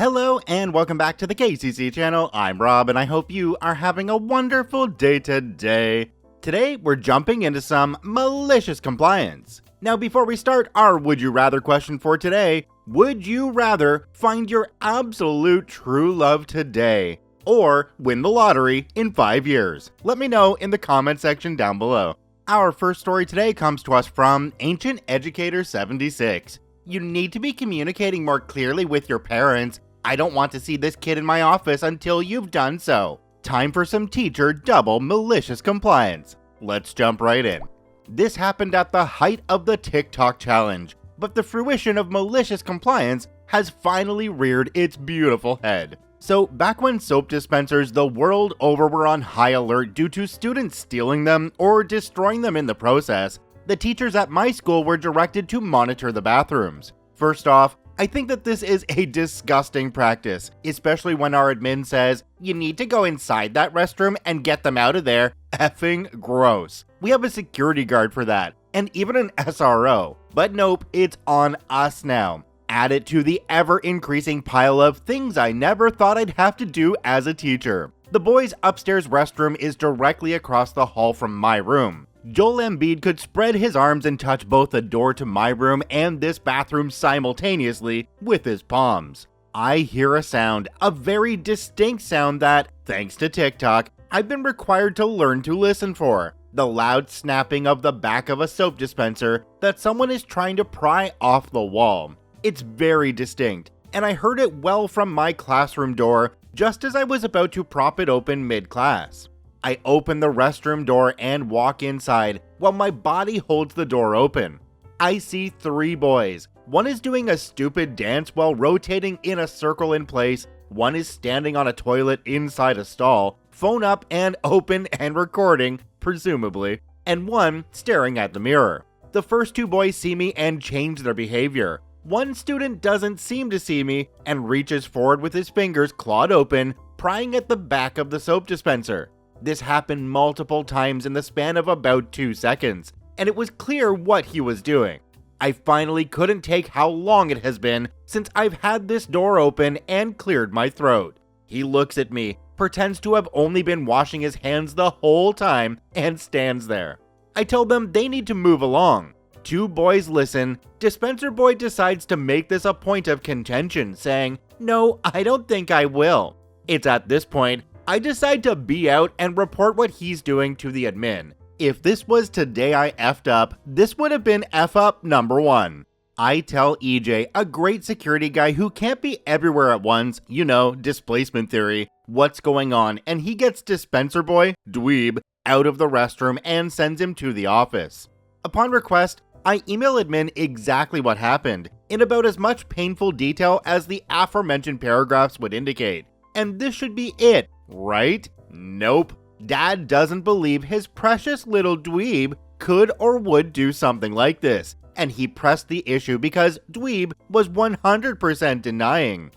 Hello and welcome back to the KCC channel. I'm Rob and I hope you are having a wonderful day today. Today we're jumping into some malicious compliance. Now before we start our would you rather question for today, would you rather find your absolute true love today or win the lottery in 5 years? Let me know in the comment section down below. Our first story today comes to us from Ancient Educator 76. You need to be communicating more clearly with your parents. I don't want to see this kid in my office until you've done so. Time for some teacher double malicious compliance. Let's jump right in. This happened at the height of the TikTok challenge, but the fruition of malicious compliance has finally reared its beautiful head. So back when soap dispensers the world over were on high alert due to students stealing them or destroying them in the process, the teachers at my school were directed to monitor the bathrooms. First off, I think that this is a disgusting practice, especially when our admin says, you need to go inside that restroom and get them out of there. Effing gross. We have a security guard for that, and even an SRO. But nope, it's on us now. Add it to the ever-increasing pile of things I never thought I'd have to do as a teacher. The boys' upstairs restroom is directly across the hall from my room. Joel Embiid could spread his arms and touch both the door to my room and this bathroom simultaneously with his palms. I hear a sound, a very distinct sound that, thanks to TikTok, I've been required to learn to listen for. The loud snapping of the back of a soap dispenser that someone is trying to pry off the wall. It's very distinct, and I heard it well from my classroom door just as I was about to prop it open mid-class. I open the restroom door and walk inside while my body holds the door open. I see 3 boys. One is doing a stupid dance while rotating in a circle in place. One is standing on a toilet inside a stall, phone up and open and recording, presumably, and one staring at the mirror. The first 2 boys see me and change their behavior. One student doesn't seem to see me and reaches forward with his fingers clawed open, prying at the back of the soap dispenser. This happened multiple times in the span of about 2 seconds, and it was clear what he was doing. I finally couldn't take how long it has been since I've had this door open and cleared my throat. He looks at me, pretends to have only been washing his hands the whole time, and stands there. I tell them they need to move along. 2 boys listen. Dispenser boy decides to make this a point of contention, saying, "No, I don't think I will." It's at this point I decide to be out and report what he's doing to the admin. If this was today I effed up, this would have been F up number 1. I tell EJ, a great security guy who can't be everywhere at once, you know, displacement theory, what's going on, and he gets dispenser boy, dweeb, out of the restroom and sends him to the office. Upon request, I email admin exactly what happened, in about as much painful detail as the aforementioned paragraphs would indicate. And this should be it, right? Nope. Dad doesn't believe his precious little dweeb could or would do something like this, and he pressed the issue because dweeb was 100% denying.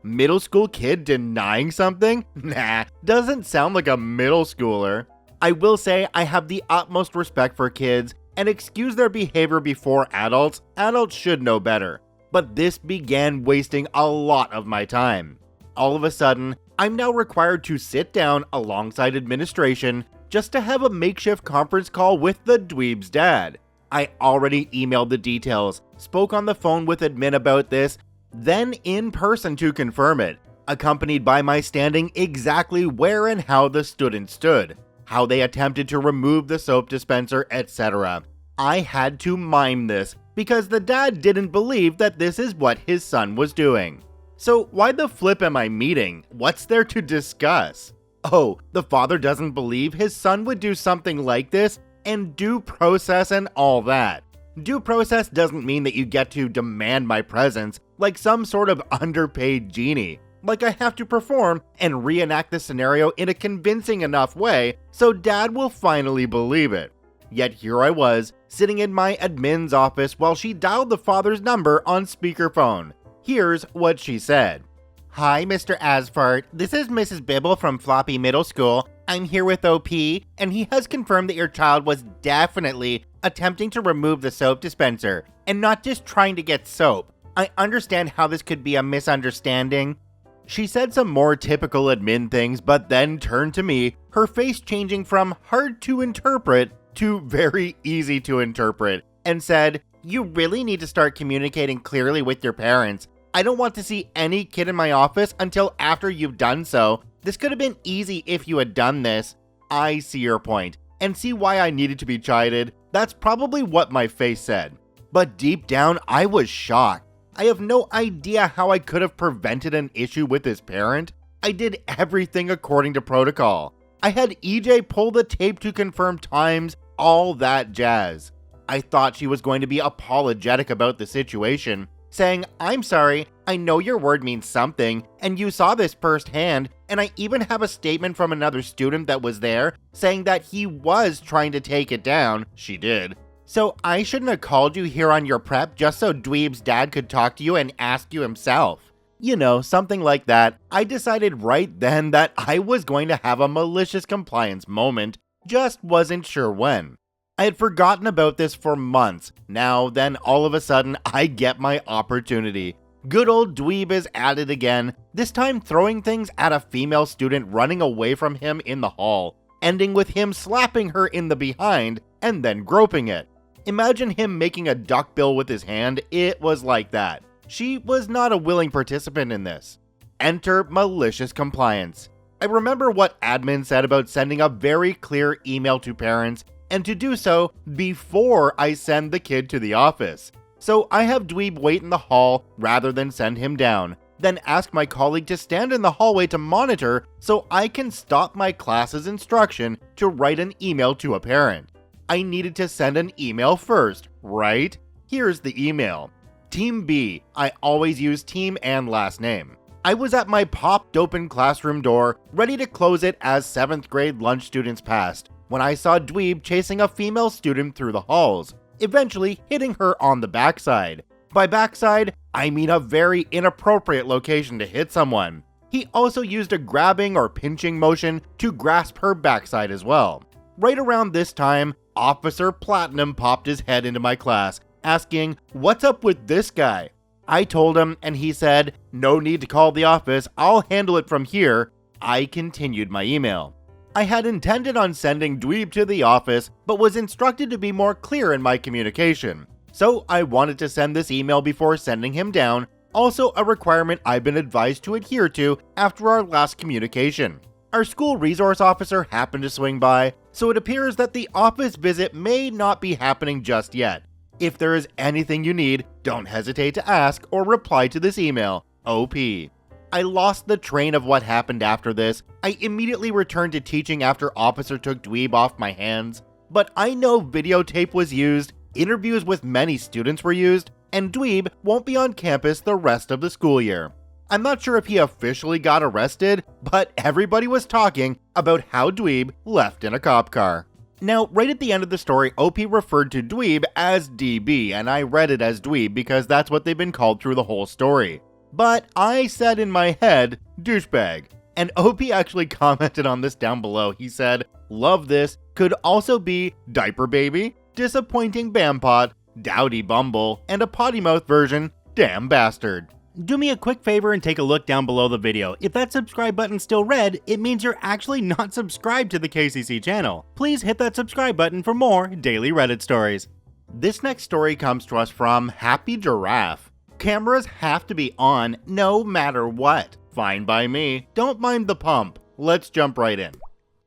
Middle school kid denying something? Nah, doesn't sound like a middle schooler. I will say I have the utmost respect for kids and excuse their behavior before adults. Adults should know better. But this began wasting a lot of my time. All of a sudden, I'm now required to sit down alongside administration just to have a makeshift conference call with the dweeb's dad. I already emailed the details, spoke on the phone with admin about this, then in person to confirm it, accompanied by my standing exactly where and how the student stood, how they attempted to remove the soap dispenser, etc. I had to mime this because the dad didn't believe that this is what his son was doing. So why the flip am I meeting? What's there to discuss? Oh, the father doesn't believe his son would do something like this, and due process and all that. Due process doesn't mean that you get to demand my presence like some sort of underpaid genie. Like I have to perform and reenact the scenario in a convincing enough way so dad will finally believe it. Yet here I was, sitting in my admin's office while she dialed the father's number on speakerphone. Here's what she said. "Hi, Mr. Asfart. This is Mrs. Bibble from Floppy Middle School. I'm here with OP, and he has confirmed that your child was definitely attempting to remove the soap dispenser, and not just trying to get soap. I understand how this could be a misunderstanding." She said some more typical admin things, but then turned to me, her face changing from hard to interpret to very easy to interpret, and said, "You really need to start communicating clearly with your parents. I don't want to see any kid in my office until after you've done so. This could have been easy if you had done this." I see your point, and see why I needed to be chided. That's probably what my face said. But deep down, I was shocked. I have no idea how I could have prevented an issue with his parent. I did everything according to protocol. I had EJ pull the tape to confirm times, all that jazz. I thought she was going to be apologetic about the situation, saying, "I'm sorry, I know your word means something, and you saw this firsthand, and I even have a statement from another student that was there, saying that he was trying to take it down." She did. "So I shouldn't have called you here on your prep just so Dweeb's dad could talk to you and ask you himself." You know, something like that. I decided right then that I was going to have a malicious compliance moment, just wasn't sure when. I had forgotten about this for months. Now, then all of a sudden, I get my opportunity. Good old Dweeb is at it again, this time throwing things at a female student running away from him in the hall, ending with him slapping her in the behind and then groping it. Imagine him making a duckbill with his hand. It was like that. She was not a willing participant in this. Enter malicious compliance. I remember what admin said about sending a very clear email to parents, and to do so before I send the kid to the office. So I have Dweeb wait in the hall rather than send him down, then ask my colleague to stand in the hallway to monitor so I can stop my class's instruction to write an email to a parent. I needed to send an email first, right? Here's the email. Team B, I always use team and last name. I was at my popped open classroom door, ready to close it as 7th grade lunch students passed, when I saw Dweeb chasing a female student through the halls, eventually hitting her on the backside. By backside, I mean a very inappropriate location to hit someone. He also used a grabbing or pinching motion to grasp her backside as well. Right around this time, Officer Platinum popped his head into my class, asking, "What's up with this guy?" I told him, and he said, "No need to call the office, I'll handle it from here." I continued my email. I had intended on sending Dweeb to the office, but was instructed to be more clear in my communication. So I wanted to send this email before sending him down, also a requirement I've been advised to adhere to after our last communication. Our school resource officer happened to swing by, so it appears that the office visit may not be happening just yet. If there is anything you need, don't hesitate to ask or reply to this email. OP. I lost the train of what happened after this. I immediately returned to teaching after Officer took Dweeb off my hands. But I know videotape was used, interviews with many students were used, and Dweeb won't be on campus the rest of the school year. I'm not sure if he officially got arrested, but everybody was talking about how Dweeb left in a cop car. Now, right at the end of the story, OP referred to Dweeb as DB, and I read it as Dweeb because that's what they've been called through the whole story. But I said in my head, douchebag. And OP actually commented on this down below. He said, "Love this, could also be diaper baby, disappointing bampot, dowdy bumble, and a potty mouth version, damn bastard." Do me a quick favor and take a look down below the video. If that subscribe button's still red, it means you're actually not subscribed to the KCC channel. Please hit that subscribe button for more daily Reddit stories. This next story comes to us from Happy Giraffe. Cameras have to be on no matter what. Fine by me. Don't mind the pump. Let's jump right in.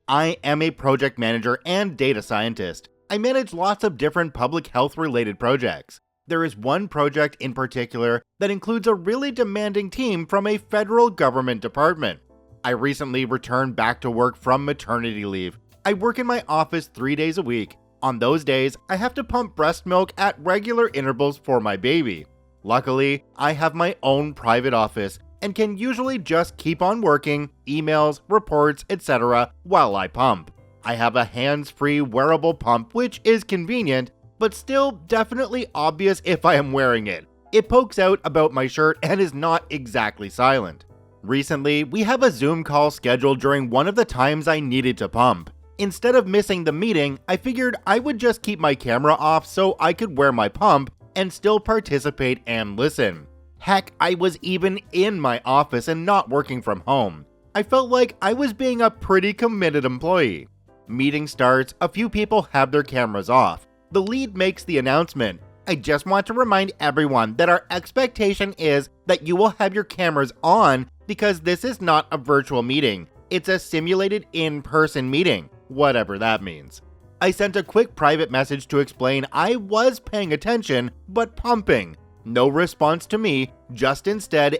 I am a project manager and data scientist. I manage lots of different public health related projects. There is one project in particular that includes a really demanding team from a federal government department. I recently returned back to work from maternity leave. I work in my office 3 days a week. On those days, I have to pump breast milk at regular intervals for my baby. Luckily, I have my own private office and can usually just keep on working, emails, reports, etc. while I pump. I have a hands-free wearable pump which is convenient, but still definitely obvious if I am wearing it. It pokes out about my shirt and is not exactly silent. Recently, we have a Zoom call scheduled during one of the times I needed to pump. Instead of missing the meeting, I figured I would just keep my camera off so I could wear my pump and still participate and listen. Heck, I was even in my office and not working from home. I felt like I was being a pretty committed employee. Meeting starts, a few people have their cameras off. The lead makes the announcement. I just want to remind everyone that our expectation is that you will have your cameras on because this is not a virtual meeting. It's a simulated in-person meeting, whatever that means. I sent a quick private message to explain I was paying attention, but pumping. No response to me, just instead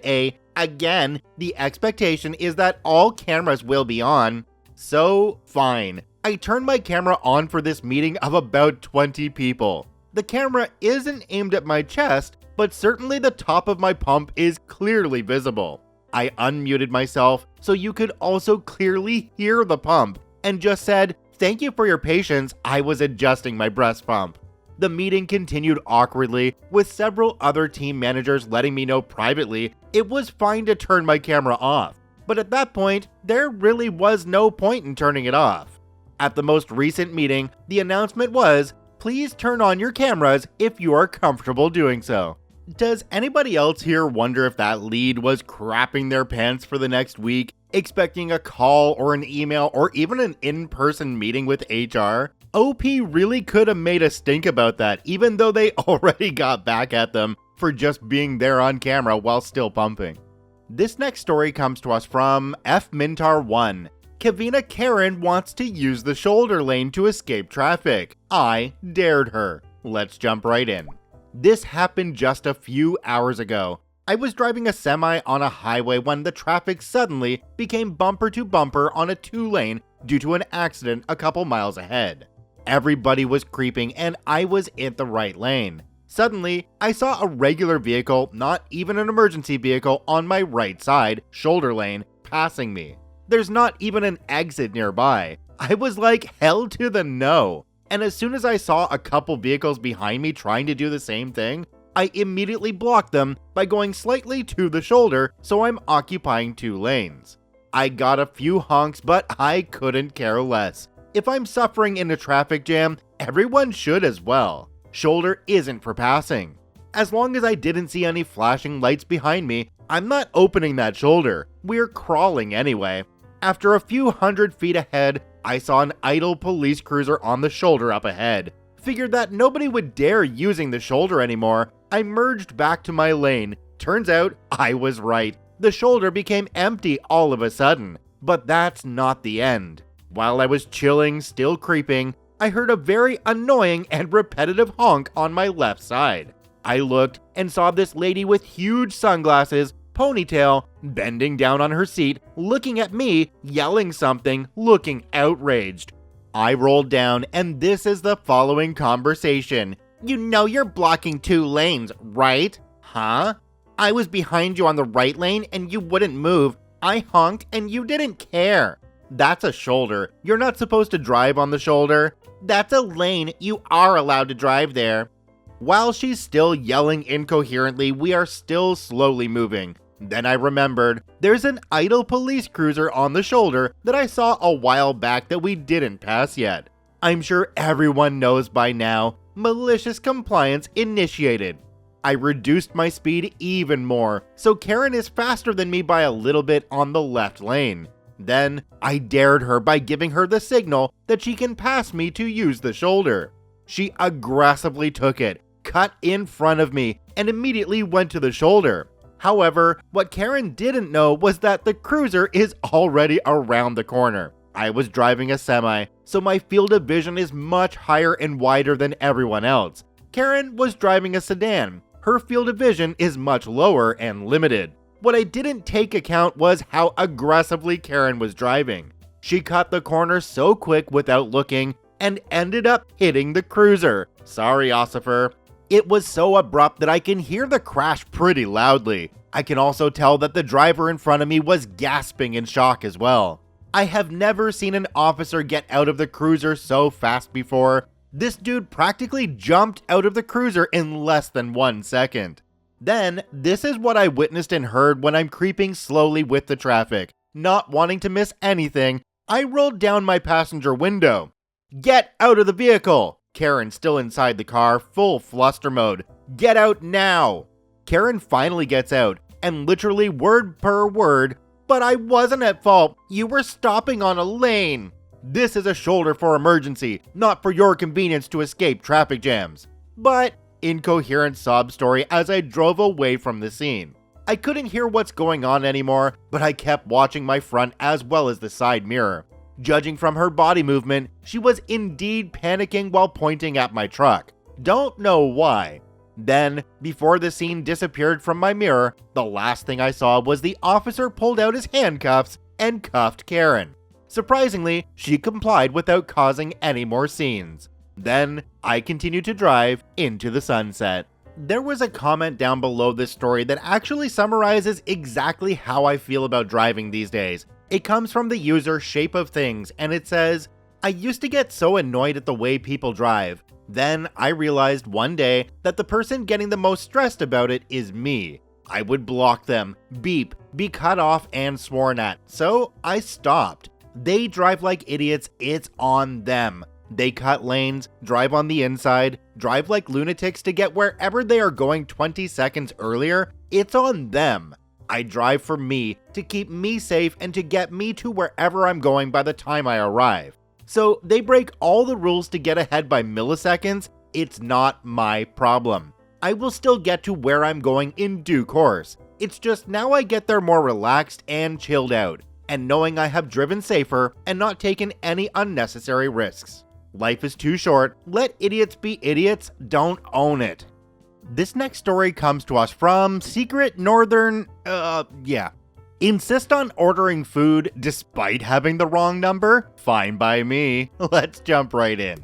again, the expectation is that all cameras will be on. So, fine. I turned my camera on for this meeting of about 20 people. The camera isn't aimed at my chest, but certainly the top of my pump is clearly visible. I unmuted myself so you could also clearly hear the pump and just said, "Thank you for your patience, I was adjusting my breast pump." The meeting continued awkwardly, with several other team managers letting me know privately it was fine to turn my camera off. But at that point, there really was no point in turning it off. At the most recent meeting, the announcement was, "Please turn on your cameras if you are comfortable doing so." Does anybody else here wonder if that lead was crapping their pants for the next week, expecting a call or an email or even an in-person meeting with HR? OP really could have made a stink about that, even though they already got back at them for just being there on camera while still pumping. This next story comes to us from FMintar1. Kavina Karen wants to use the shoulder lane to escape traffic. I dared her. Let's jump right in. This happened just a few hours ago. I was driving a semi on a highway when the traffic suddenly became bumper to bumper on a 2-lane due to an accident a couple miles ahead. Everybody was creeping and I was in the right lane. Suddenly, I saw a regular vehicle, not even an emergency vehicle, on my right side, shoulder lane, passing me. There's not even an exit nearby. I was like, hell to the no. And as soon as I saw a couple vehicles behind me trying to do the same thing, I immediately blocked them by going slightly to the shoulder so I'm occupying 2 lanes. I got a few honks, but I couldn't care less. If I'm suffering in a traffic jam, everyone should as well. Shoulder isn't for passing. As long as I didn't see any flashing lights behind me, I'm not opening that shoulder. We're crawling anyway. After a few hundred feet ahead, I saw an idle police cruiser on the shoulder up ahead. Figured that nobody would dare using the shoulder anymore. I merged back to my lane. Turns out I was right. The shoulder became empty all of a sudden. But that's not the end. While I was chilling, still creeping, I heard a very annoying and repetitive honk on my left side. I looked and saw this lady with huge sunglasses, ponytail, bending down on her seat, looking at me, yelling something, looking outraged. I rolled down and this is the following conversation. "You know you're blocking 2 lanes, right? Huh? I was behind you on the right lane and you wouldn't move. I honked and you didn't care. That's a shoulder. You're not supposed to drive on the shoulder. That's a lane. You are allowed to drive there." While she's still yelling incoherently, we are still slowly moving. Then I remembered, there's an idle police cruiser on the shoulder that I saw a while back that we didn't pass yet. I'm sure everyone knows by now, malicious compliance initiated. I reduced my speed even more, so Karen is faster than me by a little bit on the left lane. Then, I dared her by giving her the signal that she can pass me to use the shoulder. She aggressively took it, cut in front of me, and immediately went to the shoulder. However, what Karen didn't know was that the cruiser is already around the corner. I was driving a semi, so my field of vision is much higher and wider than everyone else. Karen was driving a sedan. Her field of vision is much lower and limited. What I didn't take account was how aggressively Karen was driving. She cut the corner so quick without looking and ended up hitting the cruiser. Sorry, Ossifer. It was so abrupt that I can hear the crash pretty loudly. I can also tell that the driver in front of me was gasping in shock as well. I have never seen an officer get out of the cruiser so fast before. This dude practically jumped out of the cruiser in less than 1 second. Then, this is what I witnessed and heard when I'm creeping slowly with the traffic. Not wanting to miss anything, I rolled down my passenger window. "Get out of the vehicle!" Karen still inside the car, full fluster mode. "Get out now!" Karen finally gets out, and literally word per word, "But I wasn't at fault. You were stopping on a lane. This is a shoulder for emergency, not for your convenience to escape traffic jams." But incoherent sob story as I drove away from the scene. I couldn't hear what's going on anymore, but I kept watching my front as well as the side mirror. Judging from her body movement, she was indeed panicking while pointing at my truck. Don't know why. Then, before the scene disappeared from my mirror, the last thing I saw was the officer pulled out his handcuffs and cuffed Karen. Surprisingly, she complied without causing any more scenes. Then, I continued to drive into the sunset. There was a comment down below this story that actually summarizes exactly how I feel about driving these days. It comes from the user Shape of Things, and it says, "I used to get so annoyed at the way people drive. Then I realized one day that the person getting the most stressed about it is me. I would block them, beep, be cut off and sworn at. So I stopped. They drive like idiots, it's on them. They cut lanes, drive on the inside, drive like lunatics to get wherever they are going 20 seconds earlier. It's on them. I drive for me, to keep me safe and to get me to wherever I'm going by the time I arrive. So they break all the rules to get ahead by milliseconds. It's not my problem. I will still get to where I'm going in due course. It's just now I get there more relaxed and chilled out, and knowing I have driven safer and not taken any unnecessary risks. Life is too short. Let idiots be idiots. Don't own it." This next story comes to us from Secret Northern, Insist on ordering food despite having the wrong number? Fine by me. Let's jump right in.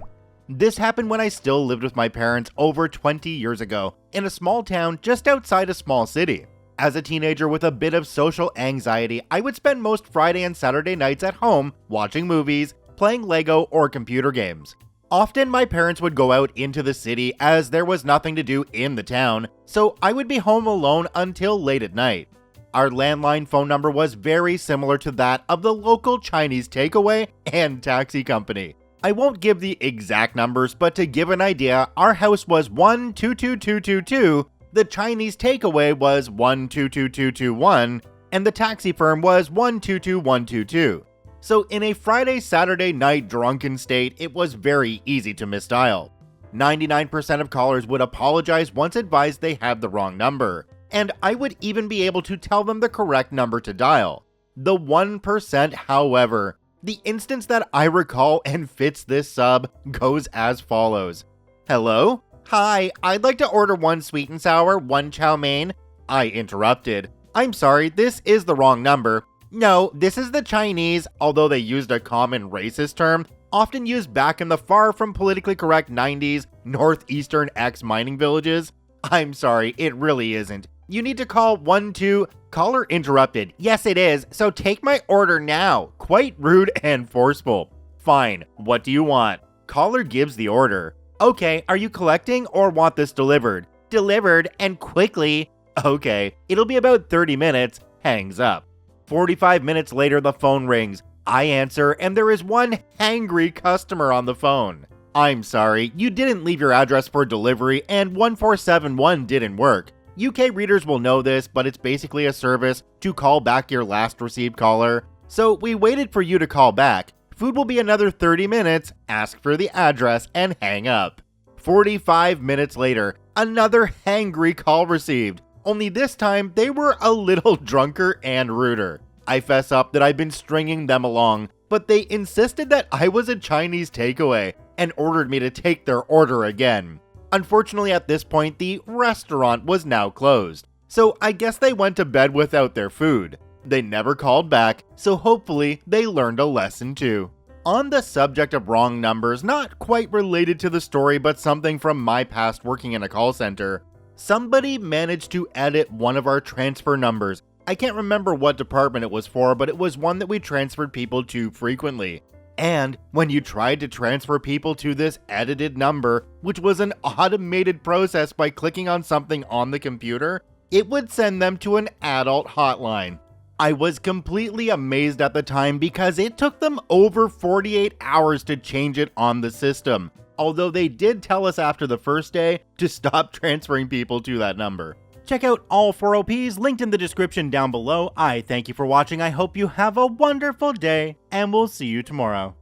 This happened when I still lived with my parents over 20 years ago in a small town just outside a small city. As a teenager with a bit of social anxiety, I would spend most Friday and Saturday nights at home watching movies, playing Lego or computer games. Often my parents would go out into the city as there was nothing to do in the town, so I would be home alone until late at night. Our landline phone number was very similar to that of the local Chinese takeaway and taxi company. I won't give the exact numbers, but to give an idea, our house was 122222, the Chinese takeaway was 122221, and the taxi firm was 122122. So in a Friday-Saturday night drunken state, it was very easy to misdial. 99% of callers would apologize once advised they had the wrong number, and I would even be able to tell them the correct number to dial. The 1%, however, the instance that I recall and fits this sub goes as follows. "Hello? Hi, I'd like to order 1 sweet and sour, 1 chow mein." I interrupted. "I'm sorry, this is the wrong number. No, this is the Chinese," although they used a common racist term, often used back in the far from politically correct 90s northeastern ex-mining villages. "I'm sorry, it really isn't. You need to call 12. Caller interrupted. "Yes, it is, so take my order now." Quite rude and forceful. "Fine, what do you want?" Caller gives the order. "Okay, are you collecting or want this delivered?" "Delivered, and quickly." "Okay, it'll be about 30 minutes. Hangs up. 45 minutes later, the phone rings. I answer, and there is one hangry customer on the phone. "I'm sorry, you didn't leave your address for delivery, and 1471 didn't work. UK readers will know this, but it's basically a service to call back your last received caller. So we waited for you to call back. Food will be another 30 minutes, ask for the address, and hang up." 45 minutes later, another hangry call received. Only this time, they were a little drunker and ruder. I fess up that I've been stringing them along, but they insisted that I was a Chinese takeaway and ordered me to take their order again. Unfortunately, at this point, the restaurant was now closed, so I guess they went to bed without their food. They never called back, so hopefully they learned a lesson too. On the subject of wrong numbers, not quite related to the story, but something from my past working in a call center, somebody managed to edit one of our transfer numbers. I can't remember what department it was for, but it was one that we transferred people to frequently. And when you tried to transfer people to this edited number, which was an automated process by clicking on something on the computer, it would send them to an adult hotline. I was completely amazed at the time because it took them over 48 hours to change it on the system, although they did tell us after the first day to stop transferring people to that number. Check out all 4 OPs linked in the description down below. I thank you for watching. I hope you have a wonderful day, and we'll see you tomorrow.